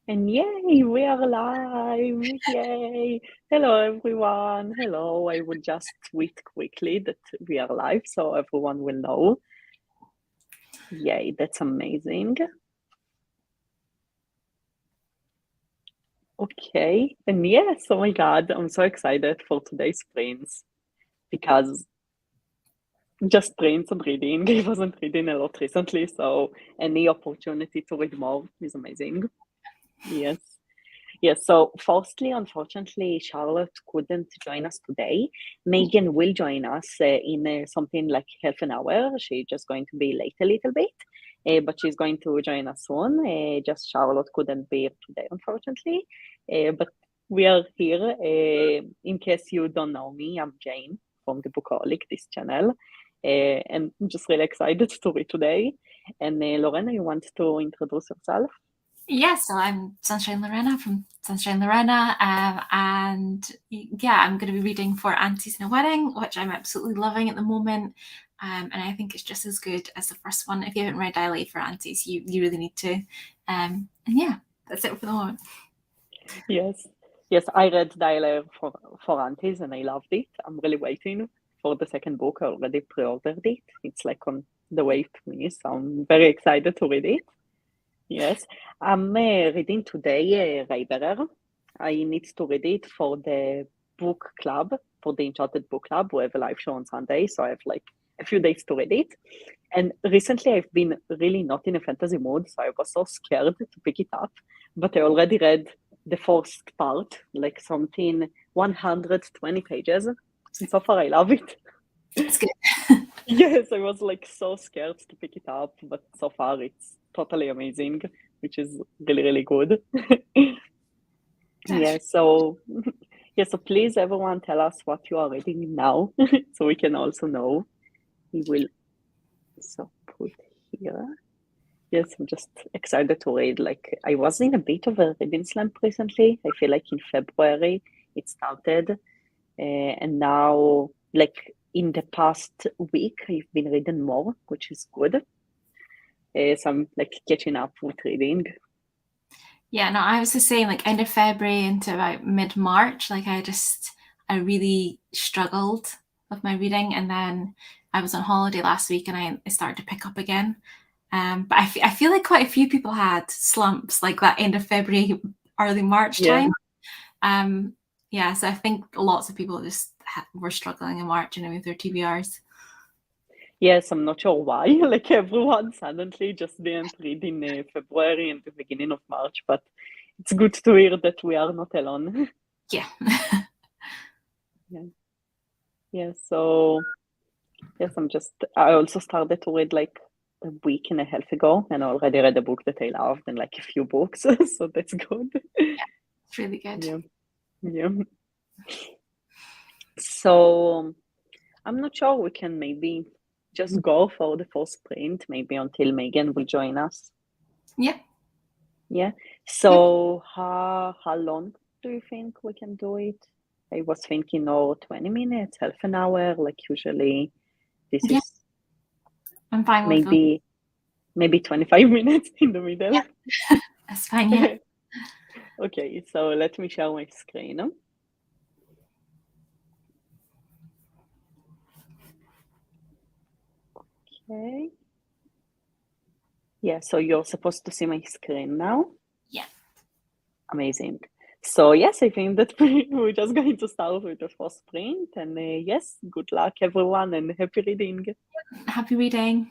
And yay, we are live! Yay! Hello, everyone. Hello. I will just tweet quickly that we are live so everyone will know. Yay, that's amazing. Okay. And yes, oh my God, I'm so excited for today's prints because just prints and reading. I wasn't reading a lot recently, so any opportunity to read more is amazing. Yes. Yes, so firstly, unfortunately, Charlotte couldn't join us today. Megan will join us in something like half an hour. She's just going to be late a little bit, but she's going to join us soon. Just Charlotte couldn't be here today, unfortunately. But we are here. In case you don't know me, I'm Jane from the Bookaholic, this channel. And I'm just really excited to read today. And Lorena, you want to introduce yourself? Yes, so I'm Sunshine Lorena from Sunshine Lorena, and yeah, I'm going to be reading For Aunties in a Wedding, which I'm absolutely loving at the moment, and I think it's just as good as the first one. If you haven't read Dilate for Aunties, you really need to. And yeah, that's it for the moment. Yes, yes, I read Dialer for Aunties and I loved it. I'm really waiting for the second book. I already pre-ordered it. It's like on the way to me, so I'm very excited to read it. Yes, I'm reading today Readalong. I need to read it for the book club, for the Enchanted Book Club. We have a live show on Sunday, so I have like a few days to read it. And recently I've been really not in a fantasy mood, so I was so scared to pick it up. But I already read the first part, like something 120 pages. And so far I love it. It's good. Yes, I was like so scared to pick it up, but so far it's totally amazing, which is really, really good. Yeah, so yeah, so please everyone tell us what you are reading now, so we can also know. We will so put here. Yes, I'm just excited to read. Like I was in a bit of a reading slump recently. I feel like in February it started, and now like in the past week I've been reading more, which is good. So I'm like catching up with reading. Yeah, no, I was the same. Like end of February into about mid-March, I really struggled with my reading, and then I was on holiday last week, and I started to pick up again. But I feel like quite a few people had slumps like that end of February, early March Yeah. time. Um, yeah, so I think lots of people were struggling in March and with their TBRs. Yes, I'm not sure why. Like everyone suddenly just didn't read in February and the beginning of March, but it's good to hear that we are not alone. Yeah. Yeah. Yeah. So yes, I also started to read like a week and a half ago, and I already read a book that I loved and like a few books, so that's good. It's really good. Yeah. Yeah. So I'm not sure we can maybe just go for the first sprint, maybe until Megan will join us. Yeah. Yeah. Yep. So how long do you think we can do it? I was thinking, oh, 20 minutes, half an hour, like usually this Yeah. is I'm fine with those. maybe 25 minutes in the middle. That's fine. Yeah. Okay, so let me share my screen. Okay. Yeah, so you're supposed to see my screen now. Yeah. Amazing. So yes, I think that we're just going to start with the first sprint. And yes, good luck everyone and happy reading. Happy reading.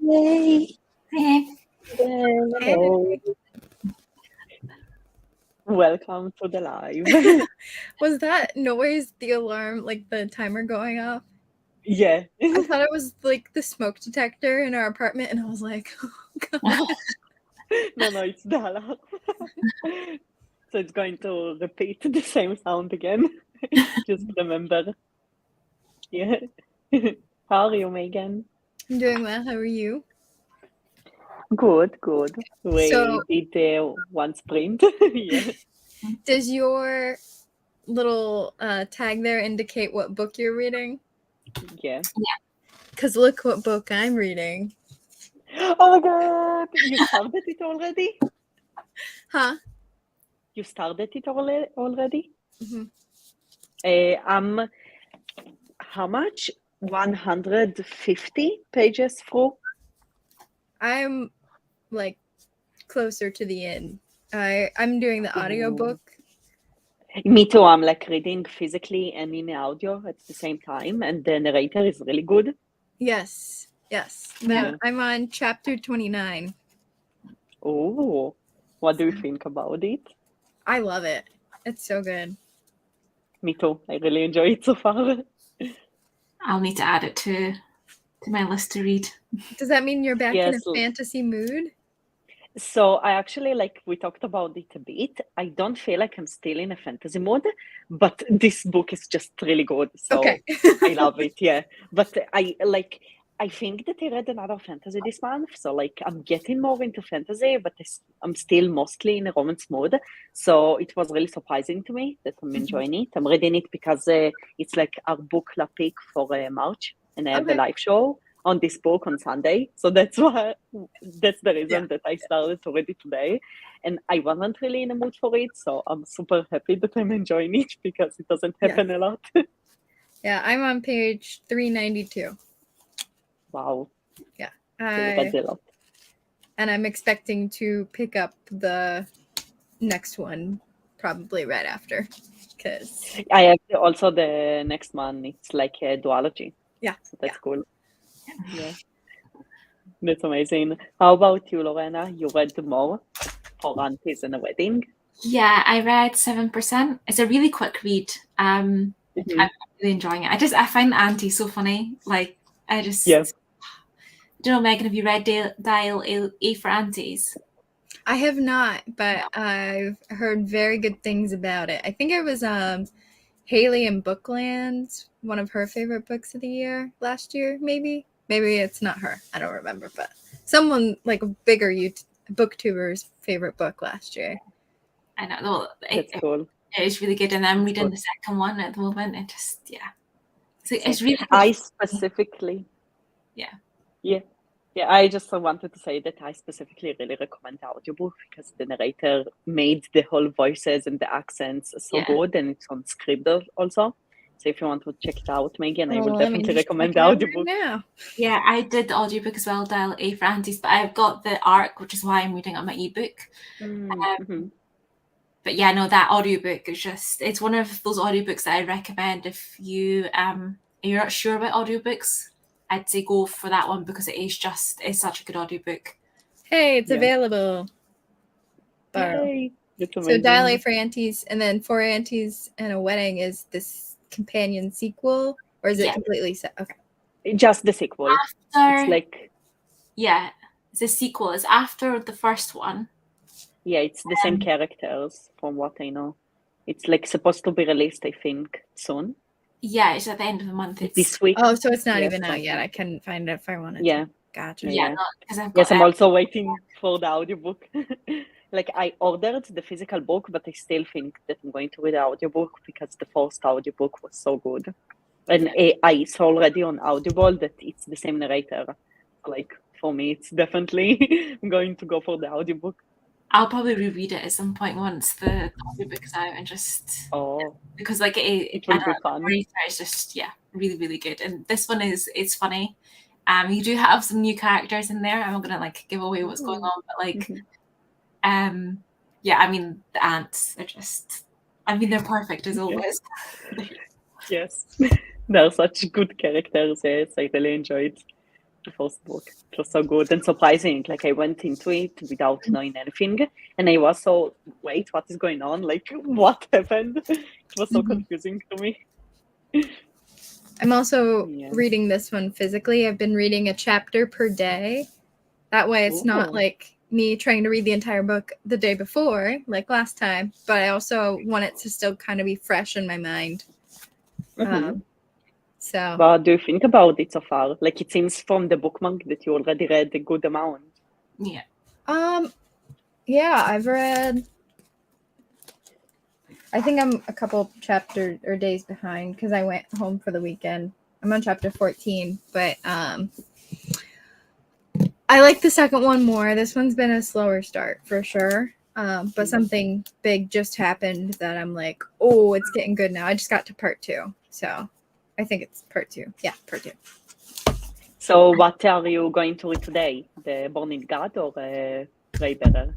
Yay! Hey. Hello. Welcome to the live. Was that noise the alarm, like the timer going off? Yeah. I thought it was like the smoke detector in our apartment, and I was like, oh, God. No, it's the alarm. So it's going to repeat the same sound again. Just remember. Yeah. How are you, Megan? I'm doing well. How are you? Good, good. We So- did one sprint. Yeah. Does your little tag there indicate what book you're reading? Yeah. Because look what book I'm reading. Oh my God! You started it already? Huh? You started it already? Mhm. I'm how much? 150 pages through? I'm like closer to the end. I'm doing the audiobook. Me too. I'm like reading physically and in audio at the same time, and the narrator is really good. Yes. Yeah. I'm on chapter 29. Oh, what do you think about it? I love it. It's so good. Me too. I really enjoy it so far. I'll need to add it to my list to read. Does that mean you're back in Yes. a fantasy mood? So I actually, like, we talked about it a bit. I don't feel like I'm still in a fantasy mode, but this book is just really good. So Okay. I love it, yeah. But I think that I read another fantasy this month, so like I'm getting more into fantasy, but I'm still mostly in a romance mode. So it was really surprising to me that I'm enjoying it. I'm reading it because it's like our book club pick for March, and I have a Okay. live show on this book on Sunday. So that's the reason that I started to read it today. And I wasn't really in a mood for it, so I'm super happy that I'm enjoying it because it doesn't happen a lot. Yeah, I'm on page 392. Wow. Yeah. So you read a lot. And I'm expecting to pick up the next one probably right after. Because I have also the next one. It's like a duology. Yeah. So that's cool. Yeah. That's amazing. How about you, Lorena? You read more for Aunties and a Wedding? Yeah, I read 7%. It's a really quick read. I'm really enjoying it. I find Auntie so funny. Like, I just... Yeah. Do you know, Megan, have you read Dial A for Aunties? I have not, but I've heard very good things about it. I think it was Haley in Bookland, one of her favorite books of the year last year, maybe. Maybe it's not her. I don't remember, but someone like a bigger booktuber's favorite book last year. I know. Well, That's cool. It is really good, and I'm reading the second one at the moment. And just it's really good. I specifically I just wanted to say that I specifically really recommend the audiobook because the narrator made the whole voices and the accents so good, and it's on Scribd also. So if you want to check it out, Megan, I would definitely recommend the audiobook. Yeah, I did the audiobook as well, Dial A for Aunties, but I've got the ARC, which is why I'm reading on my ebook. But yeah, no, that audiobook is it's one of those audiobooks that I recommend if you're not sure about audiobooks. I'd say go for that one because it's such a good audiobook. Hey, it's available. Yay. So Dial A for Aunties, and then For Aunties and a Wedding is this companion sequel, or is it completely set? Okay. Just the sequel. It's like... Yeah, it's a sequel. It's after the first one. Yeah, it's the same characters from what I know. It's like supposed to be released, I think, soon. Yeah, it's at the end of the month. It's this week. Oh, so it's not even out yet. I couldn't find it if I wanted to. Gotcha. Yeah. Yes, I'm also waiting for the audiobook. Like, I ordered the physical book, but I still think that I'm going to read the audiobook because the first audiobook was so good. And I saw already on Audible that it's the same narrator. Like, for me, it's definitely going to go for the audiobook. I'll probably reread it at some point once the audiobook is out and just... because like it will be fun. It's just really, really good. And this one it's funny. You do have some new characters in there. I'm not gonna like give away what's going on, but like I mean the ants are just... they're perfect as always. Yes. They're such good characters, yes. I really enjoyed. the first book. It was so good and surprising. Like I went into it without knowing anything, and I was so, wait, what is going on? Like what happened? It was so confusing to me. I'm also Yeah. reading this one physically. I've been reading a chapter per day. That way it's not Ooh. like me trying to read the entire book the day before, like last time, but I also want it to still kind of be fresh in my mind. So What do you think about it so far? Like it seems from the bookmark that you already read a good amount. Yeah. Yeah, I've read, I think I'm a couple chapter or days behind because I went home for the weekend. I'm on chapter 14, but I like the second one more. This one's been a slower start for sure. But something big just happened that I'm like, oh, it's getting good now. I just got to part 2. So I think it's part 2. Yeah, part 2. So what are you going to read today? The Born in God or Ray Bearer?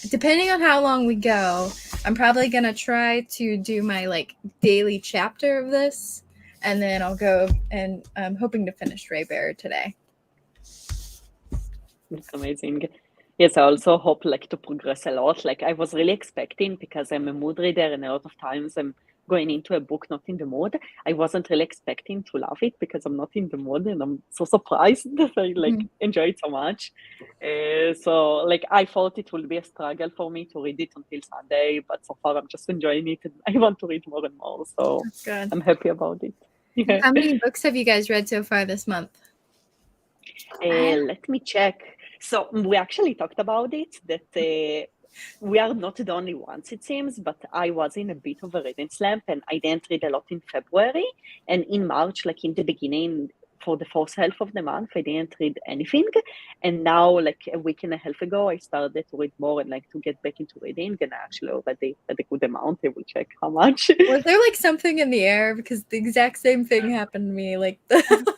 Depending on how long we go, I'm probably gonna try to do my like daily chapter of this, and then I'll go, and I'm hoping to finish Ray Bearer today. It's amazing. Yes, I also hope like to progress a lot. Like I was really expecting, because I'm a mood reader and a lot of times I'm going into a book not in the mood. I wasn't really expecting to love it because I'm not in the mood, and I'm so surprised that I like enjoy it so much. So like I thought it will be a struggle for me to read it until Sunday, but so far I'm just enjoying it and I want to read more and more. So That's good. I'm happy about it. Yeah. How many books have you guys read so far this month? Let me check. So we actually talked about it, that we are not the only ones, it seems, but I was in a bit of a reading slump and I didn't read a lot in February. And in March, like in the beginning, for the first half of the month, I didn't read anything. And now, like a week and a half ago, I started to read more and like to get back into reading. And I actually already read a good amount. I will check how much. Was there like something in the air? Because the exact same thing happened to me. Like the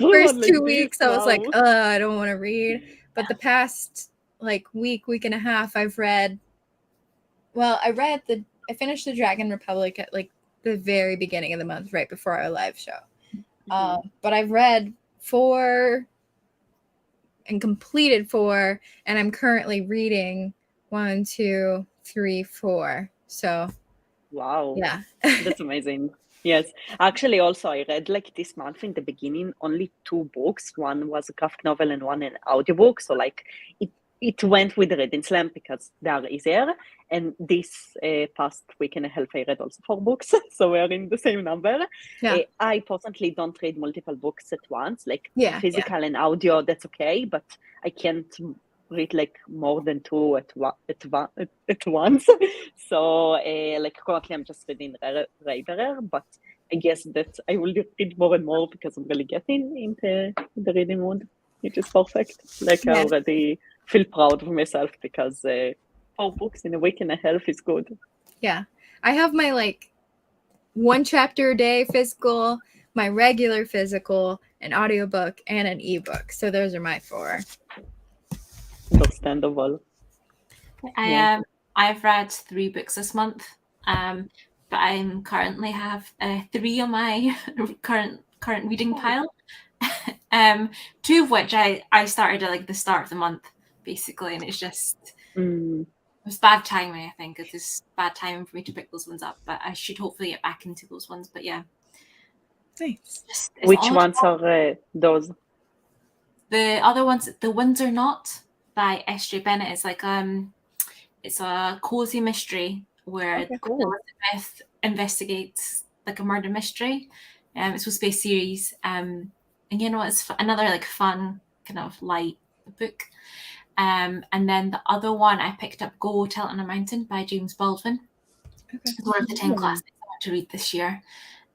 first 2 weeks, I was like, I don't want to read. But the past like week and a half, I've read. Well, I finished the Dragon Republic at like the very beginning of the month, right before our live show. But I've read 4 and completed 4, and I'm currently reading 1, 2, 3, 4. So, wow, yeah, that's amazing. Yes, actually, also I read like this month in the beginning only 2 books. One was a graphic novel and one an audiobook. So like it went with the reading slam because they are easier. And this past week and a half, I read also 4 books. So we are in the same number. yeah, I personally don't read multiple books at once, like yeah. physical and audio, that's okay. But I can't read like more than 2 at once. So like currently I'm just reading Ray Bearer, but I guess that I will read more and more because I'm really getting into the reading mood, which is perfect. Like I already feel proud of myself because 4 books in a week and a half is good. Yeah, I have my like 1 chapter a day physical, my regular physical, an audiobook, and an ebook. So those are my 4. Understandable. I've read 3 books this month, but I'm currently have 3 on my current reading pile. 2 of which I started at like the start of the month, basically, and it's just it was bad timing. I think it is bad timing for me to pick those ones up, but I should hopefully get back into those ones. But yeah, thanks. Which ones are those? The other ones, The Winds Are Not by S.J. Bennett, is like it's a cozy mystery where Elizabeth investigates like a murder mystery. It's supposed to be a series, and you know it's another like fun kind of light book. And then the other one I picked up, Go Tell It on a Mountain by James Baldwin. It's one of the 10 classics I want to read this year.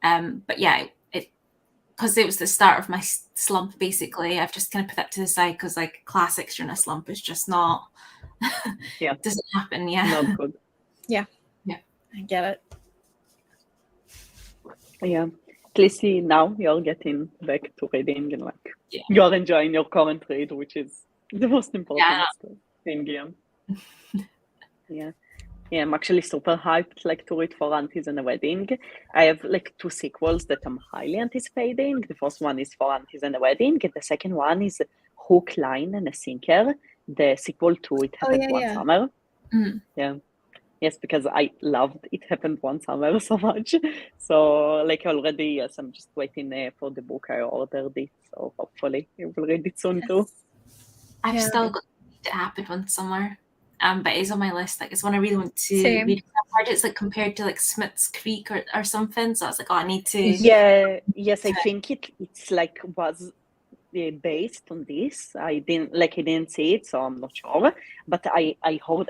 But yeah, because it was the start of my slump, basically, I've just kind of put that to the side because like classics during a slump is just not, it doesn't happen. Not good. Yeah, I get it. Yeah, at least now you're getting back to reading and like you're enjoying your current read, which is the most important thing. Yeah. Yeah, I'm actually super hyped like to read For Aunties and a Wedding. I have like two sequels that I'm highly anticipating. The first one is For Aunties and a Wedding, and the second one is Hook, Line, and a Sinker, the sequel to It Oh Happened yeah, One yeah. Summer. Mm. Yeah. Yes, because I loved It Happened One Summer so much. So like already, yes, I'm just waiting for the book. I ordered it, so hopefully I will read it soon too. I've Yeah. still got It Happened One Summer. But it's on my list. Like it's one I really want to Same. read. I've heard it's like compared to like Smith's Creek or something. So I was like, oh, I need to. Yeah, yes, I think it's like was based on this. I didn't see it, so I'm not sure. But I heard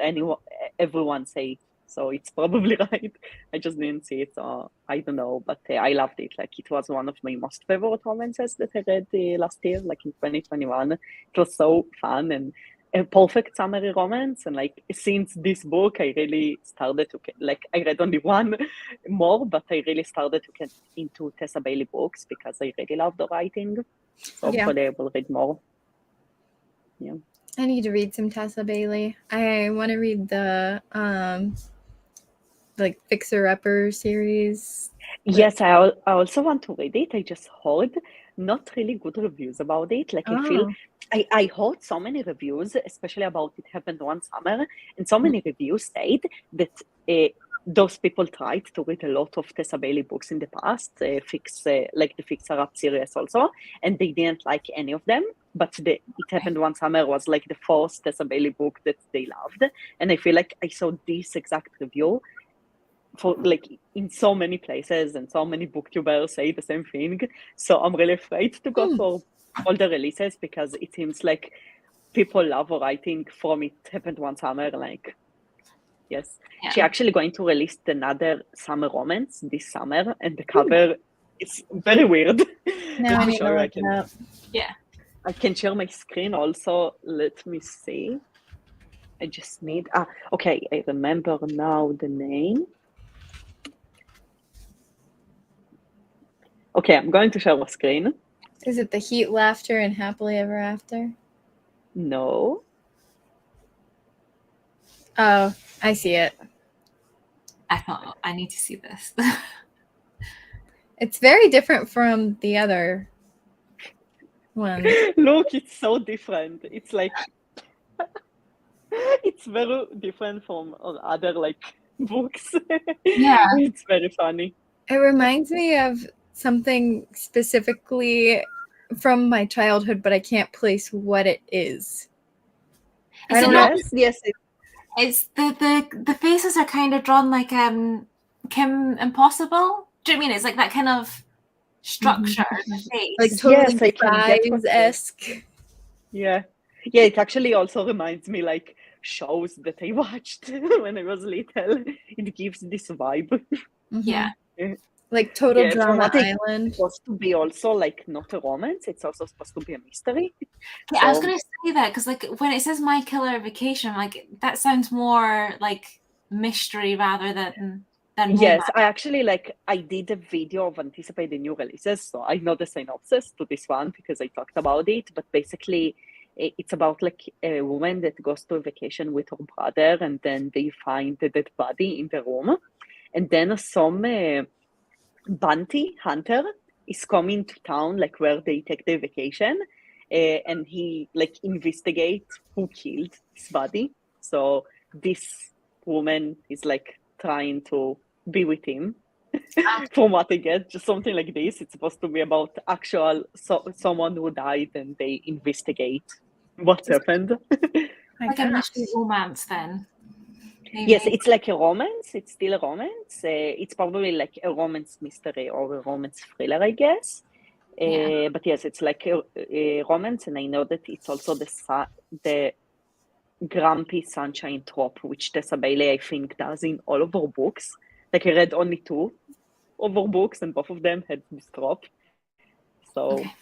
everyone say it, so it's probably right. I just didn't see it, so I don't know. But I loved it. Like it was one of my most favorite romances that I read last year, like in 2021. It was so fun and a perfect summary romance. And like since this book, I really started to like I read only one more, but I really started to get into Tessa Bailey books because I really love the writing. So Yeah. hopefully I will read more. Yeah. I need to read some Tessa Bailey. I want to read the like Fixer Upper series. Yes, I also want to read it. I just heard not really good reviews about it. Like I feel Oh, I heard so many reviews, especially about It Happened One Summer, and so many reviews said that those people tried to read a lot of Tessa Bailey books in the past, like the Fixer Up series also, and they didn't like any of them. But It Happened One Summer was like the first Tessa Bailey book that they loved, and I feel like I saw this exact review for like in so many places, and so many booktubers say the same thing. So I'm really afraid to go for all the releases because it seems like people love writing from It Happened One Summer. Like, yes, Yeah. she actually going to release another summer romance this summer, and the cover is very weird. now Let I me need show to you. look it up. Yeah. I can share my screen also. Let me see. I just need okay, I remember now the name. Okay, I'm going to share my screen. Is it The Heat, Laughter, and Happily Ever After? No. Oh, I see it. I thought I need to see this. It's very different from the other one. Look, it's so different. It's like it's very different from other like books. Yeah. It's very funny. It reminds me of something specifically from my childhood, but I can't place what it is. I Is it don't not? know. Yes, It's the faces are kind of drawn like Kim Impossible. Do you know what I mean? It's like that kind of structure of the face. Like yes, totally I can get what Spies-esque. yeah. Yeah, it actually also reminds me like shows that I watched when I was little. It gives this vibe. Yeah. Like Total Yeah, from Drama what it's Island. supposed to be also like not a romance, it's also supposed to be a mystery. Yeah, I was So gonna say that because like when it says My Killer Vacation, like that sounds more like mystery rather than romance. yes, I actually like I did a video of anticipated new releases, so I know the synopsis to this one because I talked about it. But basically, it's about like a woman that goes to a vacation with her brother, and then they find the dead body in the room, and then some bounty hunter is coming to town, like where they take the vacation, and he like investigate who killed this body. So this woman is like trying to be with him. From what I get, just something like this. It's supposed to be about actual someone who died, and they investigate what happened. Like a mystery romance then. Maybe. Yes, it's like a romance. It's still a romance. It's probably like a romance mystery or a romance thriller, I guess. Yeah. But yes, it's like a romance, and I know that it's also the grumpy sunshine trope, which Tessa Bailey, I think, does in all of her books. Like I read only two of her books, and both of them had this trope. So, Okay.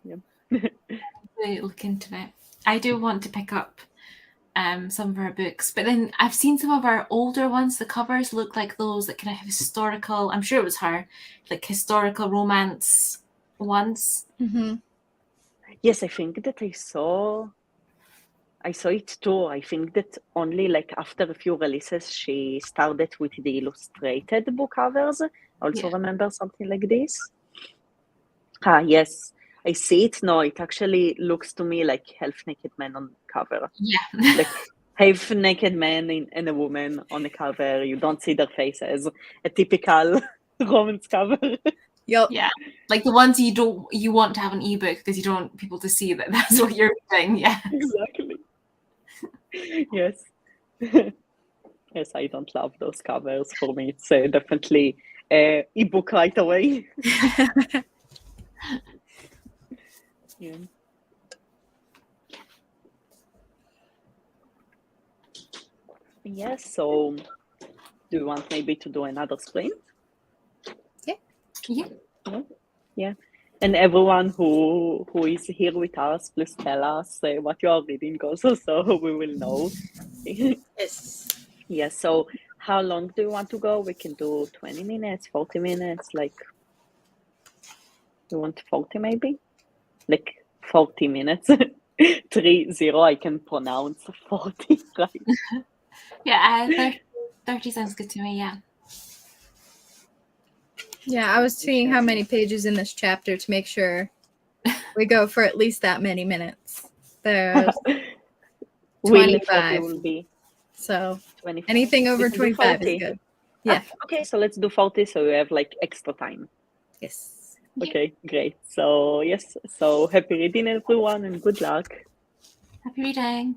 yeah. Really look into it. I do want to pick up some of our books, but then I've seen some of our older ones. The covers look like those that kind of historical. I'm sure it was her, like historical romance ones. Mm-hmm. Yes, I think that I saw I saw it too. I think that only like after a few releases, she started with the illustrated book covers. I also Yeah. remember something like this. Ah, yes, I see it now. It actually looks to me like half naked man on cover. Yeah. Like half naked man and a woman on the cover. You don't see their faces. A typical romance cover. Yup. Yeah. Like the ones you want to have an ebook because you don't want people to see that that's what you're reading. Yeah. Exactly. Yes. Yes, I don't love those covers. For me, it's definitely ebook right away. Yeah. Yes, so do you want maybe to do another sprint? Yeah. Yeah. Yeah. And everyone who is here with us, please tell us what you are reading also, so we will know. Yes. Yeah, so how long do you want to go? We can do 20 minutes, 40 minutes, like you want 40 maybe? Like 40 minutes. 30, I can pronounce 40, right? Yeah. 30 sounds good to me. Yeah. Yeah, I was seeing how many pages in this chapter to make sure we go for at least that many minutes. There's Really, 40 25. will be So 25. anything We over can do 25 is 40. good. Yeah. Okay, so let's do 40 so we have like extra time. Yes. Yeah. Okay, great. So, yes, so happy reading, everyone, and good luck. Happy reading.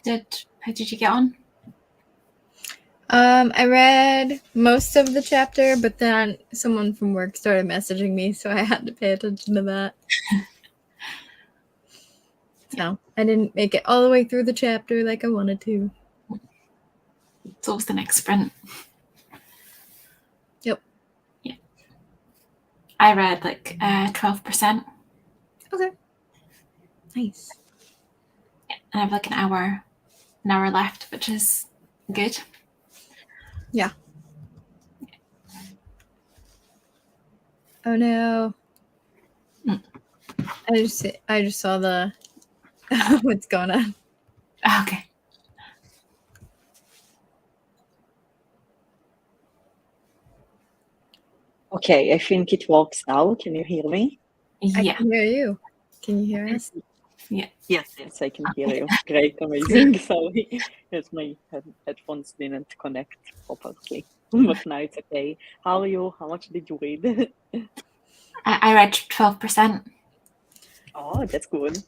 How did you get on? I read most of the chapter, but then someone from work started messaging me, so I had to pay attention to that. So I didn't make it all the way through the chapter like I wanted to. It's always the next sprint. Yep. Yeah. I read like 12%. Okay. Nice. Yeah, and I have like an hour left, which is good. Yeah. Oh no. I just saw the what's going on. Okay. Okay, I think it works now. Can you hear me? I Yeah. can hear you. Can you hear us? Yeah. Yes, I can hear you. Great, amazing. Sorry, yes, my headphones didn't connect properly, but now it's okay. How are you? How much did you read? I read 12%. Oh, that's good.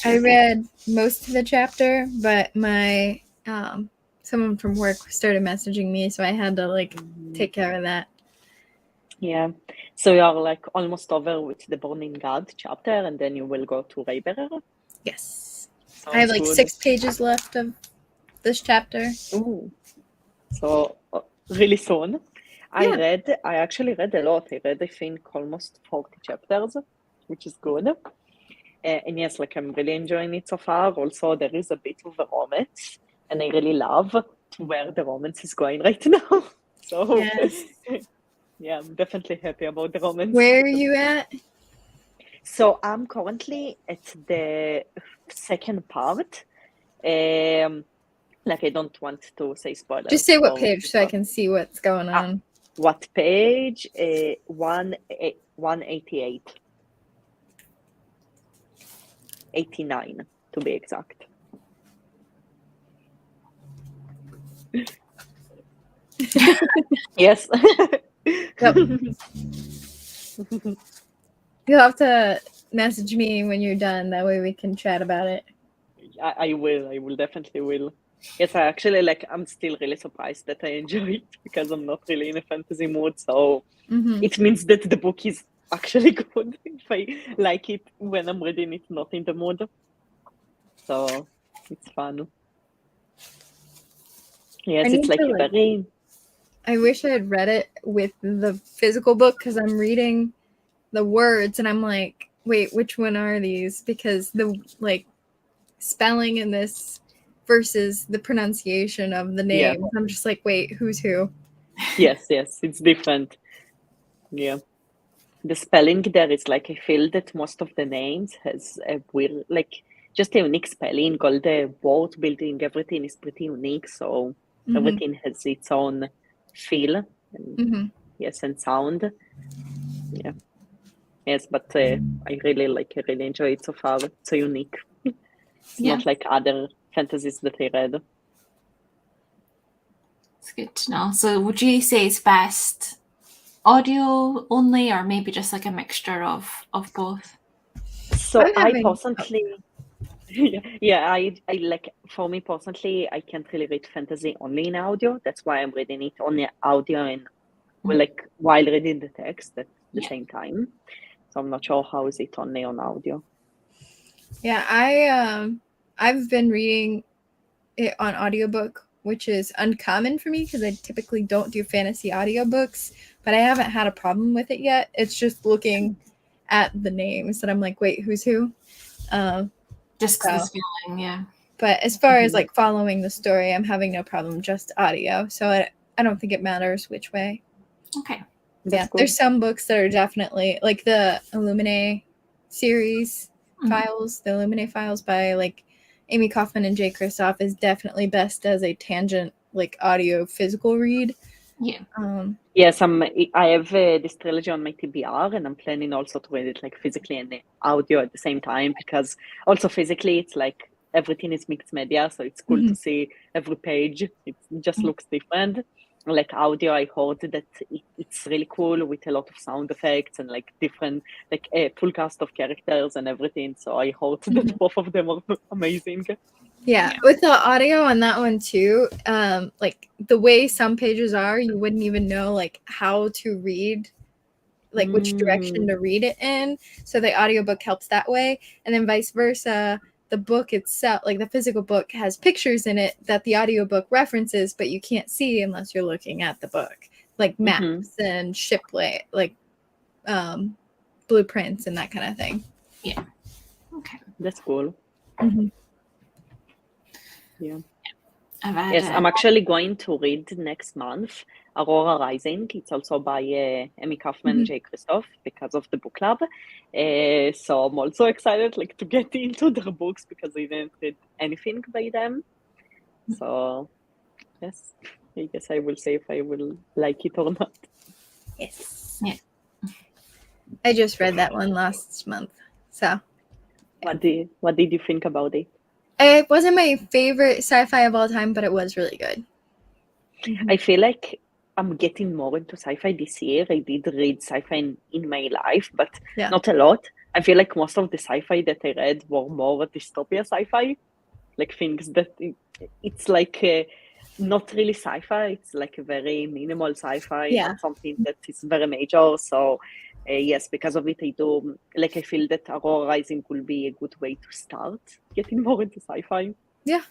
I read most of the chapter, but my someone from work started messaging me, so I had to take care of that. Yeah. So you are like almost over with the Burning God chapter, and then you will go to Raybearer? Yes. Sounds I have like good. 6 pages left of this chapter. Ooh. So really soon. Yeah. I actually read a lot. I think, almost 40 chapters, which is good. And yes, like I'm really enjoying it so far. Also, there is a bit of a romance, and I really love where the romance is going right now. So, Yes. yeah, I'm definitely happy about the romance. Where are you at? So I'm currently at the second part. Like I don't want to say spoilers. Just say what for page so I people. can see what's going on. What page? 188. 89 to be exact. Yes. Yep. You'll have to message me when you're done. That way we can chat about it. I will definitely will. Yes, I'm still really surprised that I enjoy it because I'm not really in a fantasy mood. So it means that the book is actually good if I like it when I'm reading it, not in the mood. So it's fun. Yes, it's like very. I wish I had read it with the physical book because I'm reading the words and I'm like, wait, which one are these? Because the spelling in this versus the pronunciation of the names, I'm just like, wait, who's who? Yes, it's different. Yeah. The spelling there is like, I feel that most of the names has a weird, just a unique spelling. All the word building, everything is pretty unique. So everything has its own feel and yes, and sound. Yeah. Yes, but I really enjoy it so far. It's so unique. It's not like other fantasies that I read. It's good to know. So would you say it's best audio only, or maybe just like a mixture of both? So I personally, I like, for me personally, I can't really read fantasy only in audio. That's why I'm reading it only audio and while reading the text at the same time. So I'm not sure how is it only on audio. Yeah, I've been reading it on audiobook, which is uncommon for me because I typically don't do fantasy audiobooks, but I haven't had a problem with it yet. It's just looking at the names that I'm like, wait, who's who? Just because the feeling, yeah. But as far as like following the story, I'm having no problem, just audio. So I don't think it matters which way. Okay. There's some books that are definitely like the Illuminae series files, the Illuminae files by like Amy Kaufman and Jay Kristoff is definitely best as a tangent, like audio physical read. Yeah. Yes, I have this trilogy on my TBR, and I'm planning also to read it like physically and audio at the same time, because also physically it's like everything is mixed media, so it's cool to see every page. It just looks different. like audio, I heard that it's really cool with a lot of sound effects and like different, like a full cast of characters and everything. So I heard that both of them are amazing. Yeah, with the audio on that one too, like the way some pages are, you wouldn't even know like how to read, like which direction to read it in. So the audiobook helps that way, and then vice versa. The book itself, like the physical book, has pictures in it that the audiobook references, but you can't see unless you're looking at the book, like maps and shipway, like blueprints and that kind of thing. Yeah. Okay. That's cool. Yeah. Yes, I'm actually going to read next month Aurora Rising. It's also by Amy Kaufman and Jay Christoph because of the book club. So I'm also excited like to get into their books because I didn't read anything by them. So yes, I guess I will say if I will like it or not. Yes. Yeah. I just read that one last month. So what did you think about it? It wasn't my favorite sci-fi of all time, but it was really good. I feel like I'm getting more into sci-fi this year. I did read sci-fi in my life, but not a lot. I feel like most of the sci-fi that I read were more dystopia sci-fi, like things that it's like not really sci-fi. It's like a very minimal sci-fi, not something that is very major. So yes, because of it, I feel that Aurora Rising will be a good way to start getting more into sci-fi. Yeah.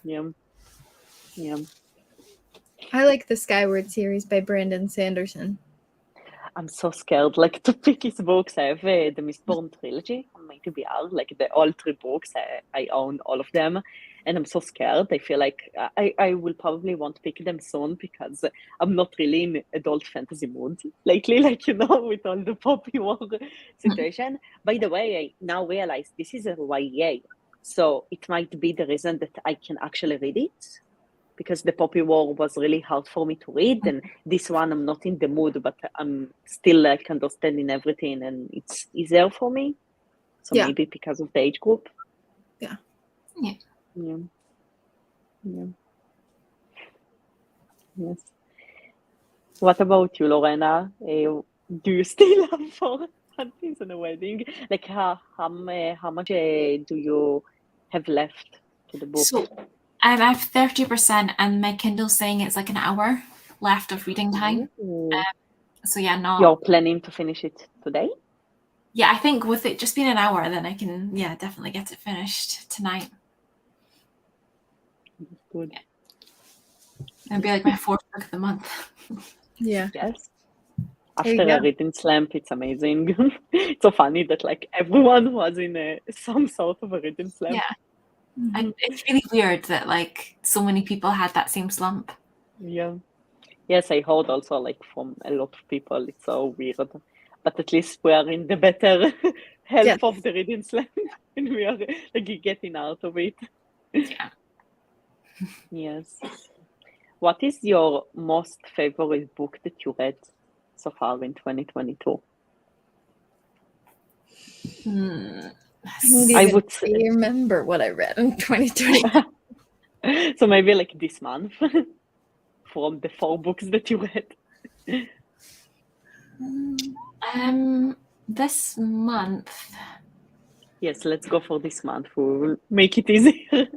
I like the Skyward series by Brandon Sanderson. I'm so scared, like, to pick his books. I have the Mistborn trilogy on my TBR, like all 3 books. I own all of them, and I'm so scared. I feel like I will probably won't pick them soon because I'm not really in adult fantasy mood lately, like, with all the poppy war situation. By the way, I now realize this is a YA, so it might be the reason that I can actually read it, because the Poppy War was really hard for me to read, and this one I'm not in the mood, but I'm still like understanding everything, and it's easier for me. So maybe because of the age group. Yeah. Yes. What about you, Lorena? Do you still have 4 hunties and a wedding? Like how much do you have left to the book? So I have 30%, and my Kindle's saying it's like an hour left of reading time. So yeah, You're planning to finish it today? Yeah, I think with it just being an hour, then I can definitely get it finished tonight. Good. Yeah. It'll be like my 4th book of the month. Yeah. Yes. After a reading slam, it's amazing. It's so funny that like everyone was in some sort of a reading slam. Yeah. And it's really weird that like so many people had that same slump. Yeah. Yes, I heard also like from a lot of people. It's so weird, but at least we are in the better health of the reading slam, and we are like getting out of it. Yeah. Yes. What is your most favorite book that you read so far in 2022? I would remember what I read in 2020. So maybe like this month from the 4 books that you read. This month. Yes, let's go for this month. We will make it easier.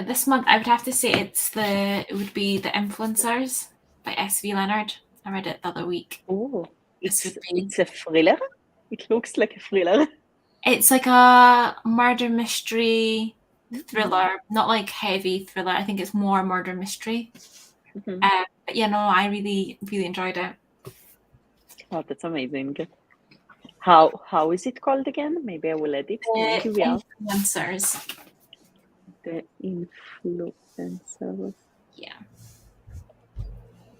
This month I would have to say it would be The Influencers by S.V. Leonard. I read it the other week. Oh, it's a thriller? It looks like a thriller. It's like a murder mystery thriller, not like heavy thriller. I think it's more murder mystery. But I really, really enjoyed it. Oh, that's amazing. How is it called again? Maybe I will edit. The Influencers. The Influencers. Yeah.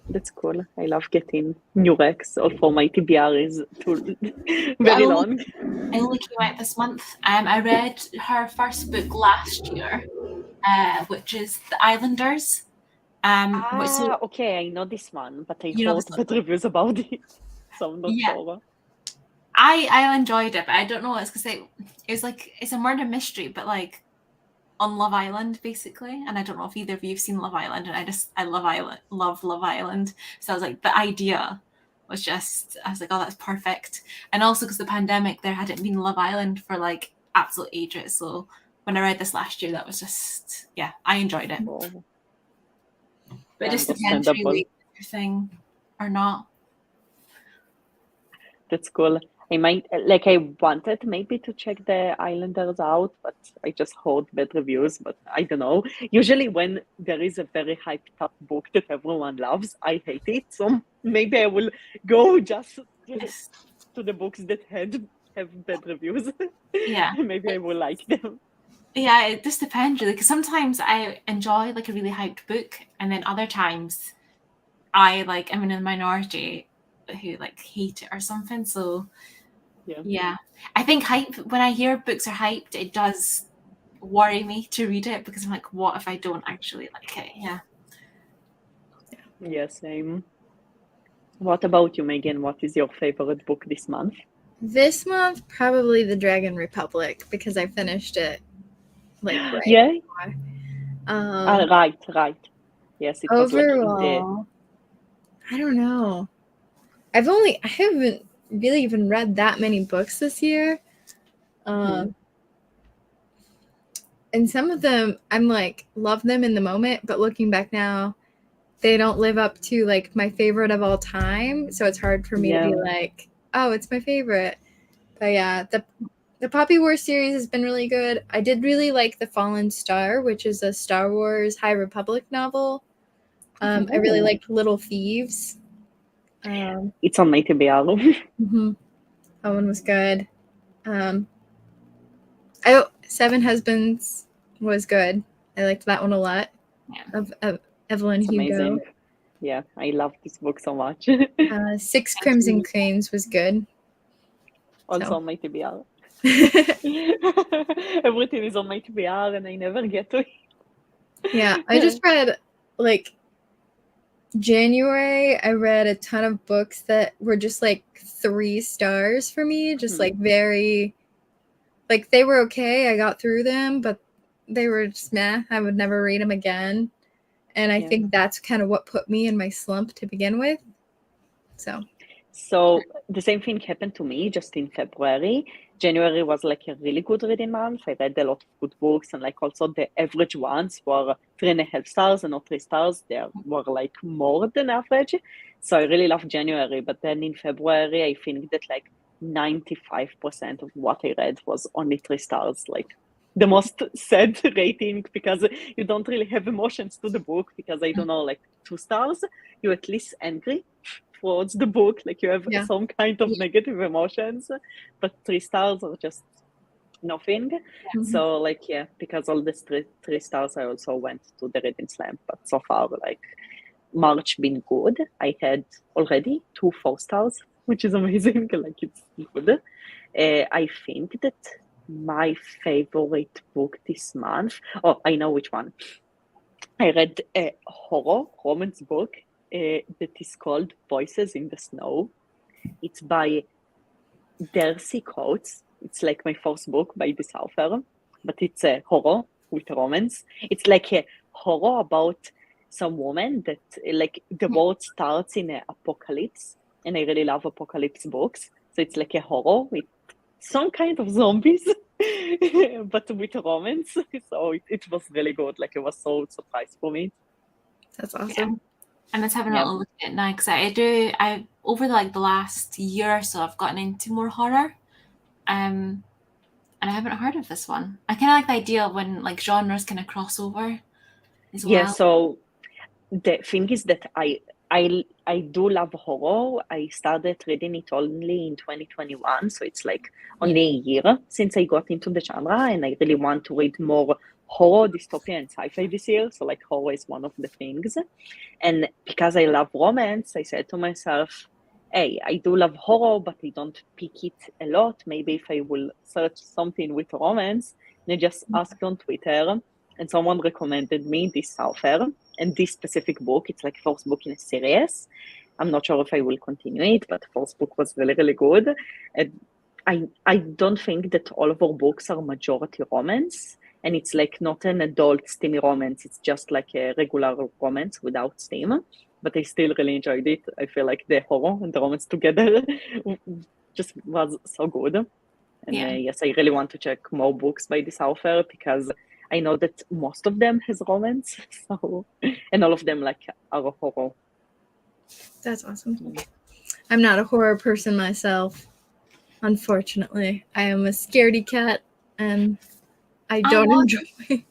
That's cool. I love getting new recs. Also, my TBR is very long. It only came out this month. I read her first book last year, which is The Islanders. Okay, I know this one, but I heard bad reviews about it, so I'm not sure. I enjoyed it, but I don't know. It's because it's a murder mystery, but like on Love Island, basically. And I don't know if either of you have seen Love Island, and I love Love Island. So I was like, the idea was just, I was like, oh, that's perfect. And also because the pandemic, there hadn't been Love Island for like absolute ages. So when I read this last year, that was just, yeah, I enjoyed it. Oh, But it just depends really if your thing or not. that's cool. I wanted maybe to check the Islanders out, but I just heard bad reviews, but I don't know. Usually when there is a very hyped up book that everyone loves, I hate it. So maybe I will go just to the books that have bad reviews. Yeah. Maybe I will like them. Yeah, it just depends really, because sometimes I enjoy like a really hyped book, and then other times I'm in the minority who like hate it or something. So yeah. I think when I hear books are hyped, it does worry me to read it, because I'm like, what if I don't actually like it? Yeah, same. What about you, Megan? What is your favorite book this month? This month, probably The Dragon Republic, because I finished it right Yeah. before. Right. Yes, it was overall, I don't know. I haven't really even read that many books this year. And some of them I'm like love them in the moment, but looking back now, they don't live up to like my favorite of all time. So it's hard for me to be like, oh, it's my favorite. But yeah, the Poppy Wars series has been really good. I did really like The Fallen Star, which is a Star Wars High Republic novel. I really liked Little Thieves. It's on my TBR. That one was good. Seven Husbands was good. I liked that one a lot. Yeah. Of Evelyn It's Hugo. Amazing. Yeah, I love this book so much. Six Crimson Queens was good. Also on my TBR. Everything is on my TBR and I never get to it. Yeah, I just read January, I read a ton of books that were just 3 stars for me, just very they were okay. I got through them, but they were just meh. I would never read them again. And I think that's kind of what put me in my slump to begin with. So the same thing happened to me just in February. January was a really good reading month. I read a lot of good books, and also the average ones were 3.5 stars and not 3 stars. They were more than average. So I really loved January. But then in February, I think that 95% of what I read was only 3 stars. The most sad rating, because you don't really have emotions to the book, because I don't know, 2 stars, you're at least angry towards the book, you have some kind of negative emotions, but 3 stars are just nothing. So because all the 3 stars, I also went to the reading slam. But so far, March been good. I had already 2 4 stars, which is amazing. It's good. I think that my favorite book this month, I know which one. I read a horror romance book that is called Voices in the Snow. It's by Darcy Coates. It's my first book by this author, but it's a horror with romance. It's a horror about some woman that the world starts in an apocalypse, and I really love apocalypse books. So it's a horror with some kind of zombies, but with romance. So it was really good. It was so surprised for me. That's awesome. And let's have a little look at it now, because I over the last year or so, I've gotten into more horror, and I haven't heard of this one. I kind of like the idea of when genres kind of cross over as well. Yeah, so the thing is that I do love horror. I started reading it only in 2021, so it's only a year since I got into the genre, and I really want to read more horror, dystopia, and sci-fi this year. So horror is one of the things. And because I love romance, I said to myself, hey, I do love horror, but I don't pick it a lot. Maybe if I will search something with romance, and I just asked on Twitter, and someone recommended me this author and this specific book. It's first book in a series. I'm not sure if I will continue it, but the first book was really, really good. And I don't think that all of our books are majority romance. and it's like not an adult steamy romance. It's just like a regular romance without steam. But I still really enjoyed it. I feel like the horror and the romance together just was so good. And Yeah. yes, I really want to check more books by this author because I know that most of them has romance, so and all of them like are horror. That's awesome. I'm not a horror person myself, unfortunately. I am a scaredy cat, and I don't enjoy reading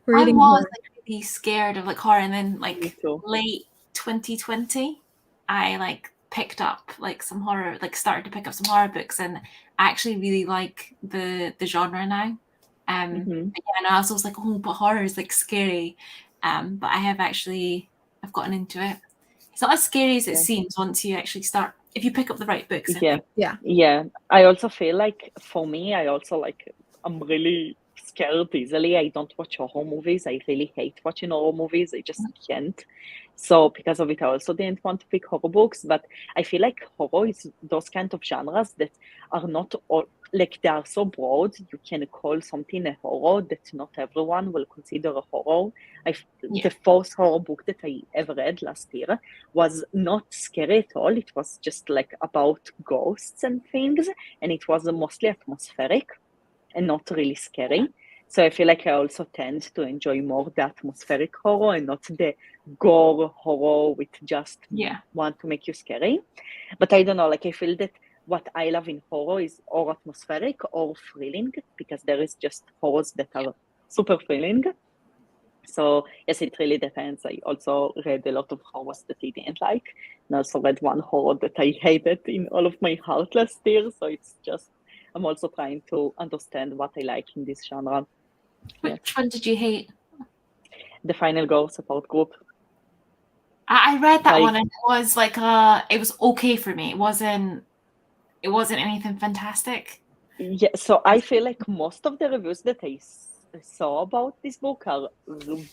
I was horror. like really scared of like horror, and then Me like too. late 2020, I like picked up like some horror, like started to pick up some horror books, and I actually really like the genre now. Mhm. And I was always like, oh, but horror is like scary. But I've gotten into it. It's not as scary as it Yeah. seems once you actually start, if you pick up the right books, I Yeah. think. Yeah. Yeah. I also feel like for me, I also like I'm really scared easily. I don't watch horror movies. I really hate watching horror movies. I just can't. So because of it, I also didn't want to pick horror books. But I feel like horror is those kind of genres that are not all like they are so broad. You can call something a horror that not everyone will consider a horror. Yeah. The first horror book that I ever read last year was not scary at all. It was just like about ghosts and things, and it was mostly atmospheric and not really scary. So I feel like I also tend to enjoy more the atmospheric horror and not the gore horror with just Yeah. want to make you scary. But I don't know, like I feel that what I love in horror is or atmospheric or thrilling because there is just horrors that are super thrilling. So yes, it really depends. I also read a lot of horrors that I didn't like, and also read one horror that I hated in all of my heart last year. So it's just I'm also trying to understand what I like in this genre. Which one did you hate? The Final Girl support group. I read that Like one, and it was like it was okay for me. It wasn't anything fantastic. yeah, so I feel like most of the reviews that I saw about this book are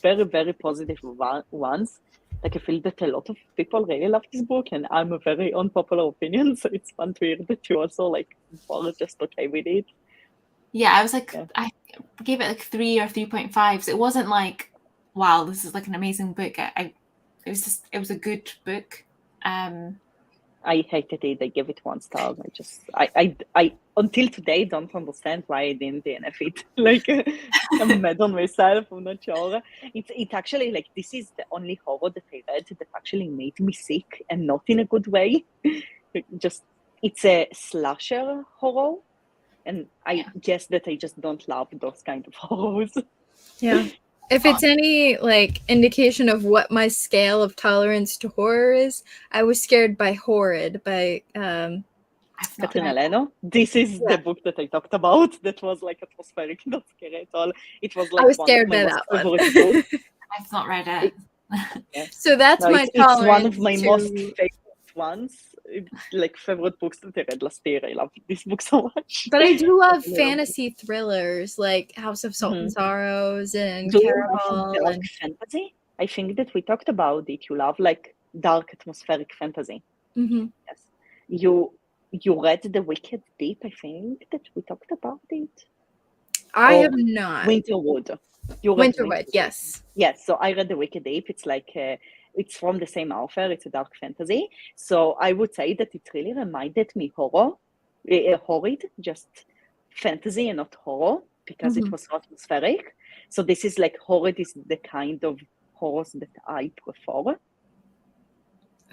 very, very positive ones. Like I feel that a lot of people really love this book, and I'm a very unpopular opinion, so it's fun to hear that you also like were just okay with it. Yeah, I was like, Yeah. I gave it like 3 or 3.5. It wasn't like, wow, this is like an amazing book. It was a good book. I hated it. I gave it 1 star. I until today don't understand why I didn't DNF it. Like I'm mad on myself. I'm not sure. It's actually like this is the only horror that I read that actually made me sick and not in a good way. Just it's a slasher horror, and I guess that I just don't love those kind of horrors. Yeah. If it's any like indication of what my scale of tolerance to horror is, I was scared by Horrid by I've not Katrina read Leno. This is Yeah. the book that I talked about. That was like atmospheric, not scary at all. It was I like was one of scared my by most that one. favorite books. I've not read it. Yeah. So that's No, my it's one tolerance of my to most favorite ones. Like favorite books that I read last year. I love this book so much. But I do love I love it. fantasy thrillers like House of Salt and Sorrows and Do you love Caraval dark and fantasy? I think that we talked about it. You love like dark atmospheric fantasy. Mhm. Yes. You read The Wicked Deep, I think that we talked about it. I Or have not. Winterwood. You read Winterwood, yes. Yes, so I read The Wicked Deep. It's like it's from the same author. It's a dark fantasy. So I would say that it really reminded me horrid, just fantasy and not horror because it Mhm. was atmospheric. So this is like horrid is the kind of horrors that I prefer.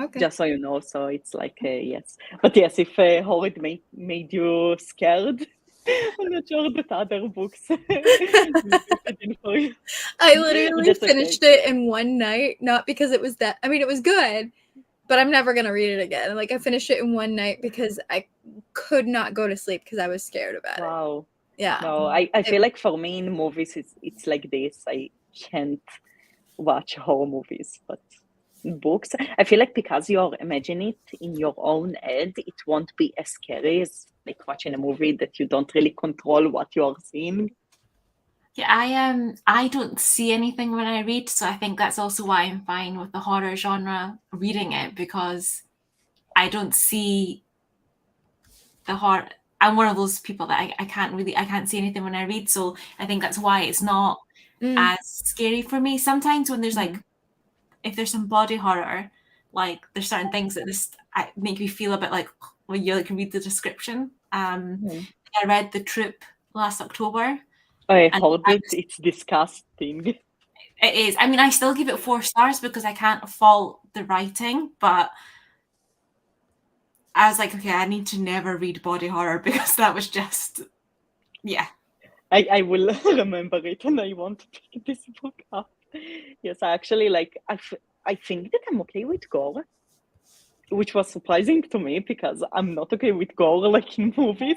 Okay. Just so you know, so it's like yes, but yes, if horrid made you scared, I'm not sure that other books will be fitting for you. I literally That's okay. finished it in one night, not because it was that. I mean, it was good, but I'm never gonna read it again. Like I finished it in one night because I could not go to sleep because I was scared about it. Wow. Yeah. No, I feel like for me in movies it's like this. I can't watch horror movies, but in books, I feel like because you're imagining it in your own head, it won't be as scary as like watching a movie that you don't really control what you are seeing. Yeah, I don't see anything when I read, so I think that's also why I'm fine with the horror genre reading it, because I don't see the horror. I'm one of those people that I can't see anything when I read, so I think that's why it's not as scary for me. Sometimes when there's like, if there's some body horror, like there's certain things that just make me feel a bit like when you like read the description. I read The Troop last October. I heard it. It's disgusting. It is. I mean, I still give it 4 stars because I can't fault the writing, but I was like, okay, I need to never read body horror because that was just, yeah. I will remember it, and I want to pick this book up. Yes, I actually like. I think that I'm okay with gore, which was surprising to me because I'm not okay with gore like in movies,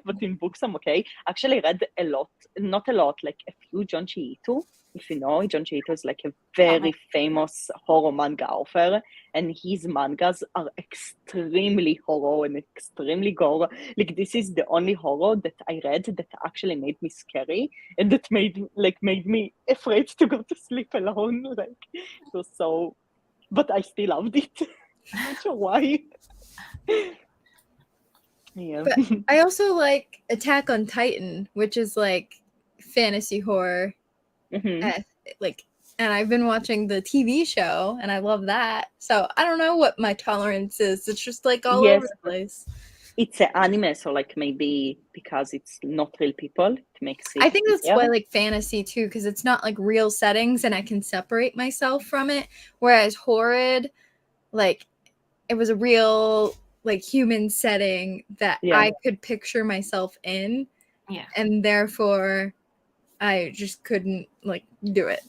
but in books I'm okay. Actually, read a lot, not a lot, like a few Junji Ito. If you know, Junji Ito is like a very famous horror manga author, and his mangas are extremely horror and extremely gore. Like this is the only horror that I read that actually made me scary and that made me afraid to go to sleep alone. Like it was so, but I still loved it. Not sure why. Yeah. But I also like Attack on Titan, which is like fantasy horror. Like, and I've been watching the TV show, and I love that. So I don't know what my tolerance is. It's just like all over the place. It's an anime, so like maybe because it's not real people, it makes it. I think that's why I like fantasy too, because it's not like real settings, and I can separate myself from it. Whereas Horrid, like, it was a real like human setting that I could picture myself in, and therefore I just couldn't like do it.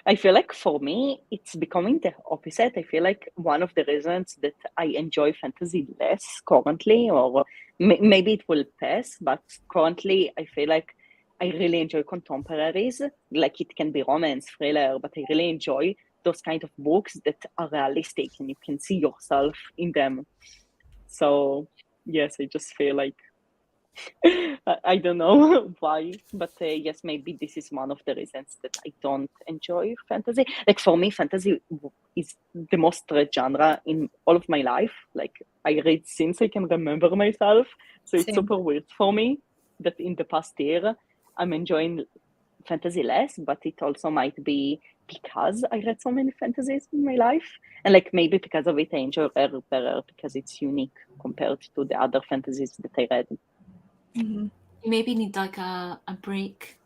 I feel like for me, it's becoming the opposite. I feel like one of the reasons that I enjoy fantasy less currently, or maybe it will pass, but currently I feel like I really enjoy contemporaries. Like it can be romance, thriller, but I really enjoy those kind of books that are realistic and you can see yourself in them. So yes, I just feel like I don't know why, but yes, maybe this is one of the reasons that I don't enjoy fantasy. Like for me, fantasy is the most read genre in all of my life. Like I read since I can remember myself, so it's super weird for me that in the past year I'm enjoying fantasy less, but it also might be because I read so many fantasies in my life, and like maybe because of it I enjoy Rare better because it's unique compared to the other fantasies that I read. You maybe need like a break.